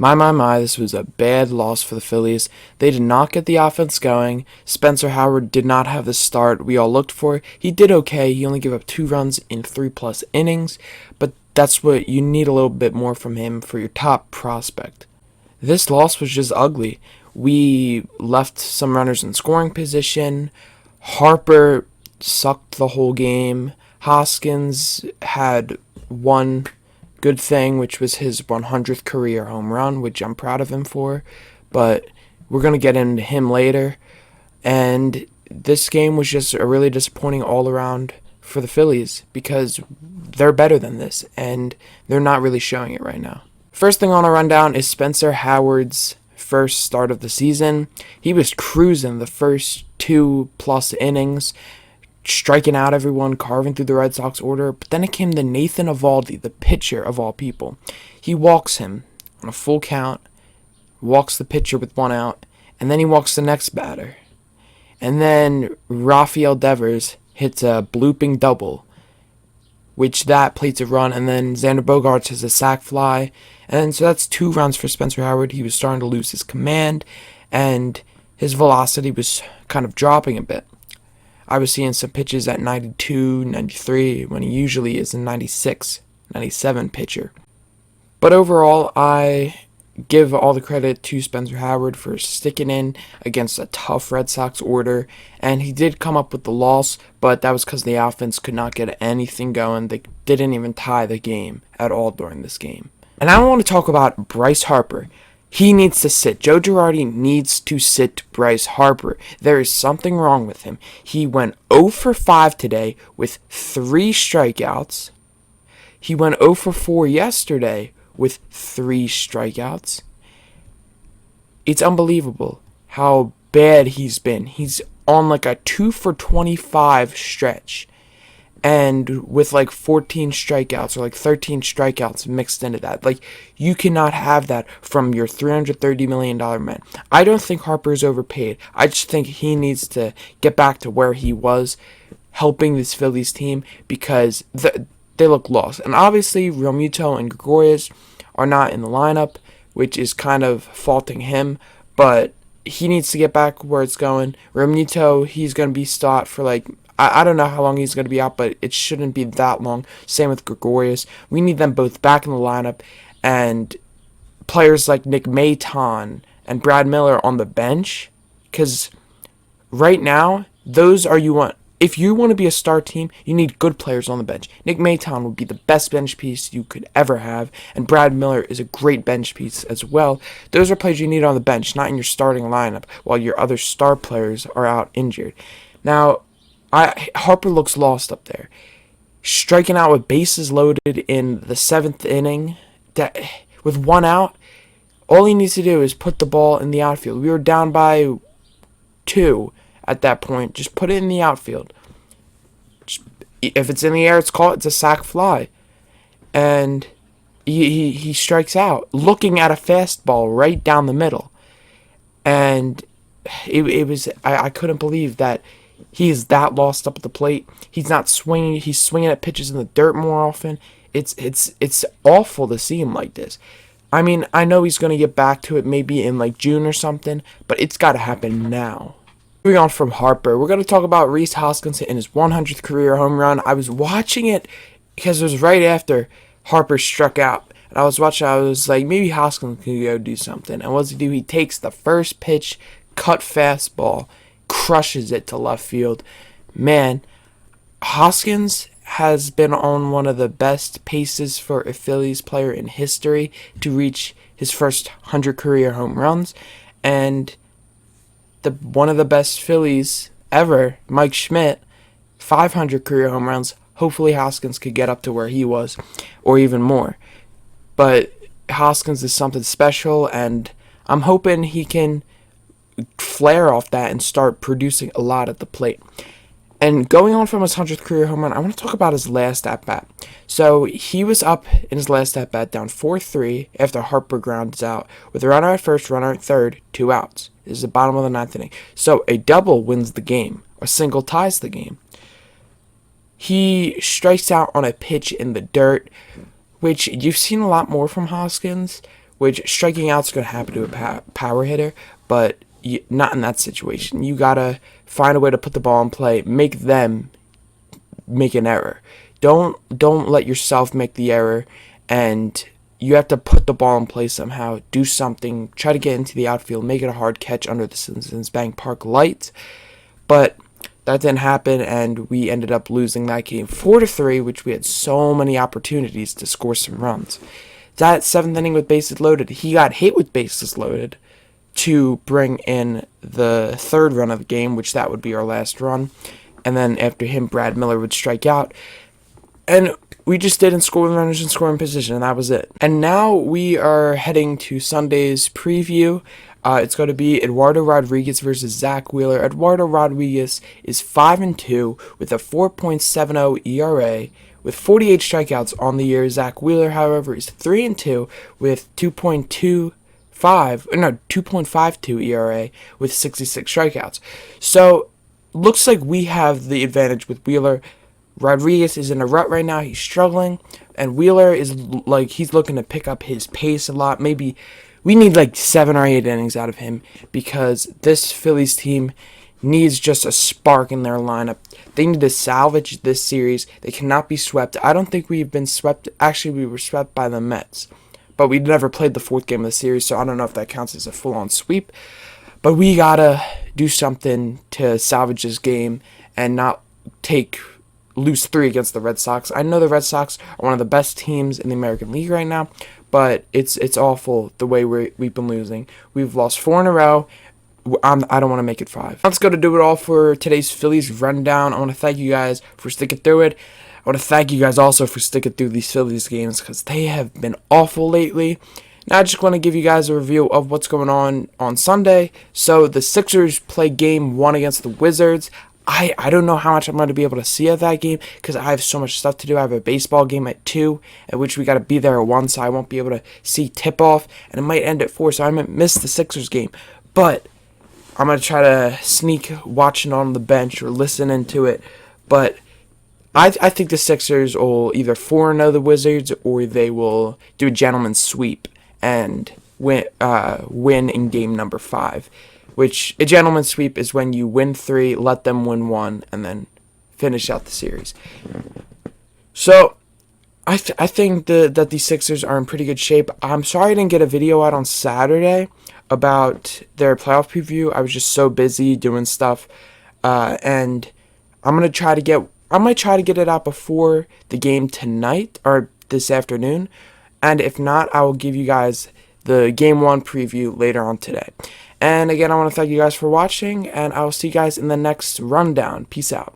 My, this was a bad loss for the Phillies. They did not get the offense going. Spencer Howard did not have the start we all looked for. He did okay. He only gave up 2 runs in 3+ innings, but that's what you need, a little bit more from him for your top prospect. This loss was just ugly. We left some runners in scoring position. Harper sucked the whole game. Hoskins had one good thing, which was his 100th career home run, which I'm proud of him for, but we're going to get into him later. And this game was just a really disappointing all around for the Phillies because they're better than this, and they're not really showing it right now. First thing on our rundown is Spencer Howard's first start of the season. He was cruising the first 2+ innings, striking out everyone, carving through the Red Sox order. But then it came to Nathan Eovaldi, the pitcher of all people. He walks him on a full count, walks the pitcher with 1 out, and then he walks the next batter. And then Rafael Devers hits a blooping double, which that plates a run, and then Xander Bogaerts has a sac fly. And so that's 2 runs for Spencer Howard. He was starting to lose his command, and his velocity was kind of dropping a bit. I was seeing some pitches at 92, 93, when he usually is a 96, 97 pitcher. But overall, I give all the credit to Spencer Howard for sticking in against a tough Red Sox order, and he did come up with the loss, but that was because the offense could not get anything going. They didn't even tie the game at all during this game. And I want to talk about Bryce Harper. He needs to sit. Joe Girardi needs to sit Bryce Harper. There is something wrong with him. He went 0 for 5 today with 3 strikeouts. He went 0 for 4 yesterday with 3 strikeouts. It's unbelievable how bad he's been. He's on like a 2 for 25 stretch, and with like 14 strikeouts or like 13 strikeouts mixed into that. Like, you cannot have that from your $330 million man. I don't think Harper is overpaid. I just think he needs to get back to where he was helping this Phillies team, because they look lost. And obviously, Realmuto and Gregorius are not in the lineup, which is kind of faulting him, but he needs to get back where it's going. Realmuto, he's going to be stopped for like, I don't know how long he's going to be out, but it shouldn't be that long. Same with Gregorius. We need them both back in the lineup, and players like Nick Maton and Brad Miller on the bench, because right now, those are you want. If you want to be a star team, you need good players on the bench. Nick Maton would be the best bench piece you could ever have, and Brad Miller is a great bench piece as well. Those are players you need on the bench, not in your starting lineup, while your other star players are out injured. Now, Harper looks lost up there. Striking out with bases loaded in the 7th inning, with 1 out, all he needs to do is put the ball in the outfield. We were down by 2 at that point. Just put it in the outfield. If it's in the air, it's a sac fly. And he strikes out, looking at a fastball right down the middle. And it was, I couldn't believe that he is that lost up at the plate. He's not swinging. He's swinging at pitches in the dirt more often. It's awful to see him like this. I mean, I know he's going to get back to it maybe in like June or something, but it's got to happen now. Moving on from Harper, we're going to talk about Rhys Hoskins hitting his 100th career home run. I was watching it because it was right after Harper struck out. And I was like, maybe Hoskins can go do something. And what does he do? He takes the first pitch, cut fastball, crushes it to left field. Man, Hoskins has been on one of the best paces for a Phillies player in history to reach his first 100 career home runs. And one of the best Phillies ever, Mike Schmidt, 500 career home runs. Hopefully Hoskins could get up to where he was, or even more. But Hoskins is something special, and I'm hoping he can flare off that and start producing a lot at the plate. And going on from his 100th career home run, I want to talk about his last at-bat. So he was up in his last at-bat down 4-3 after Harper grounds out with a runner at first, runner at third, 2 outs. This is the bottom of the 9th inning. So a double wins the game. A single ties the game. He strikes out on a pitch in the dirt, which you've seen a lot more from Hoskins, which striking out's going to happen to a power hitter, but not in that situation. You got to find a way to put the ball in play, make them make an error. Don't let yourself make the error, and you have to put the ball in play somehow, do something, try to get into the outfield, make it a hard catch under the Citizens Bank Park lights. But that didn't happen, and we ended up losing that game 4-3, which we had so many opportunities to score some runs. That 7th inning with bases loaded, he got hit with bases loaded to bring in the 3rd run of the game, which that would be our last run. And then after him, Brad Miller would strike out. And we just didn't score with runners in scoring position, and that was it. And now we are heading to Sunday's preview. It's going to be Eduardo Rodriguez versus Zach Wheeler. Eduardo Rodriguez is 5-2 with a 4.70 ERA with 48 strikeouts on the year. Zach Wheeler, however, is 3-2 with 2.52 ERA with 66 strikeouts. So looks like we have the advantage with Wheeler. Rodriguez is in a rut right now. He's struggling. And Wheeler is he's looking to pick up his pace a lot. Maybe we need 7 or 8 innings out of him, because this Phillies team needs just a spark in their lineup. They need to salvage this series. They cannot be swept. I don't think we've been swept. Actually, we were swept by the Mets. But we never played the 4th game of the series, so I don't know if that counts as a full-on sweep. But we got to do something to salvage this game and not lose 3 against the Red Sox. I know the Red Sox are one of the best teams in the American League right now, but it's awful the way we've been losing. We've lost 4 in a row. I don't want to make it 5. That's going to do it all for today's Phillies rundown. I want to thank you guys for sticking through it. I want to thank you guys also for sticking through these Phillies games, because they have been awful lately. Now I just want to give you guys a review of what's going on Sunday. So the Sixers play game 1 against the Wizards. I don't know how much I'm going to be able to see of that game, because I have so much stuff to do. I have a baseball game at 2, at which we got to be there at 1, so I won't be able to see tip-off, and it might end at 4, so I might miss the Sixers game. But I'm going to try to sneak watching on the bench or listening to it. But I think the Sixers will either 4-0 the Wizards, or they will do a gentleman's sweep and win in game number 5. Which, a gentleman's sweep is when you win 3, let them win 1, and then finish out the series. So, I think that the Sixers are in pretty good shape. I'm sorry I didn't get a video out on Saturday about their playoff preview. I was just so busy doing stuff. And I might try to get it out before the game tonight, or this afternoon. And if not, I will give you guys the game 1 preview later on today. And again, I want to thank you guys for watching, and I will see you guys in the next rundown. Peace out.